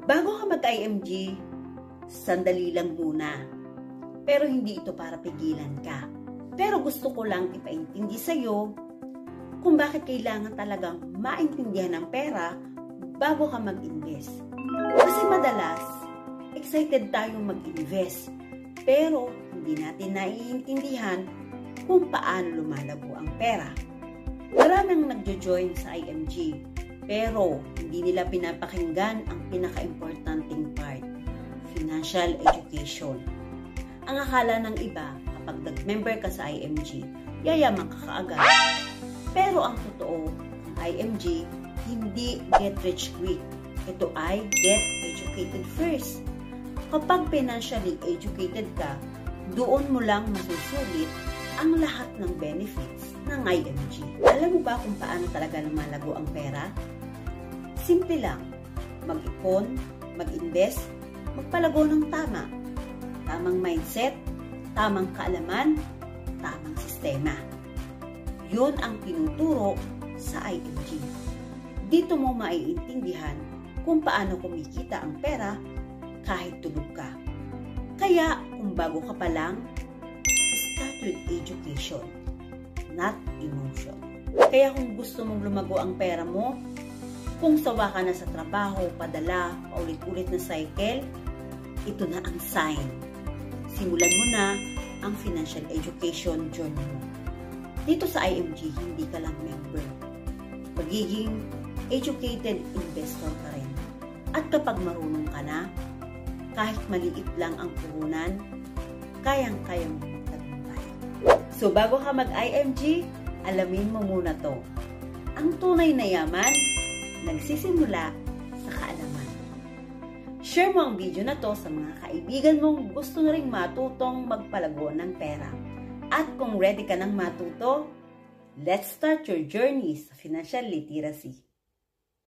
Bago ka mag-IMG, sandali lang muna. Pero hindi ito para pigilan ka. Pero gusto ko lang ipaintindi sa'yo kung bakit kailangan talagang maintindihan ng pera bago ka mag-invest. Kasi madalas, excited tayong mag-invest, pero hindi natin naiintindihan kung paano lumalago ang pera. Maraming nagjo-join sa IMG, pero hindi nila pinapakinggan ang pinaka-importanting part, financial education. Ang akala ng iba, kapag nag-member ka sa IMG, yayaman ka kaagad. Pero ang totoo, ang IMG, hindi get rich quick. Ito ay get educated first. Kapag financially educated ka, doon mo lang masusulit ang lahat ng benefits ng IMG. Alam mo ba kung paano talaga lumalago ang pera? Simple lang. Mag-ipon, mag-invest, magpalago ng tama. Tamang mindset, tamang kaalaman, tamang sistema. Yun ang tinuturo sa IMG. Dito mo maiintindihan kung paano kumikita ang pera kahit tulog ka. Kaya kung bago ka pa lang, start with education, not emotion. Kaya kung gusto mong lumago ang pera mo, kung sawa ka na sa trabaho, padala, paulit-ulit na cycle, ito na ang sign. Simulan mo na ang financial education journey mo. Dito sa IMG, hindi ka lang member. Magiging educated investor ka rin. At kapag marunong ka na, kahit maliit lang ang puhunan, kayang-kayang magtagumpay. So bago ka mag-IMG, alamin mo muna to. Ang tunay na yaman, nagsisimula sa kaalaman. Share mo ang video na to sa mga kaibigan mong gusto na ring matutong magpalago ng pera. At kung ready ka nang matuto, let's start your journey sa financial literacy.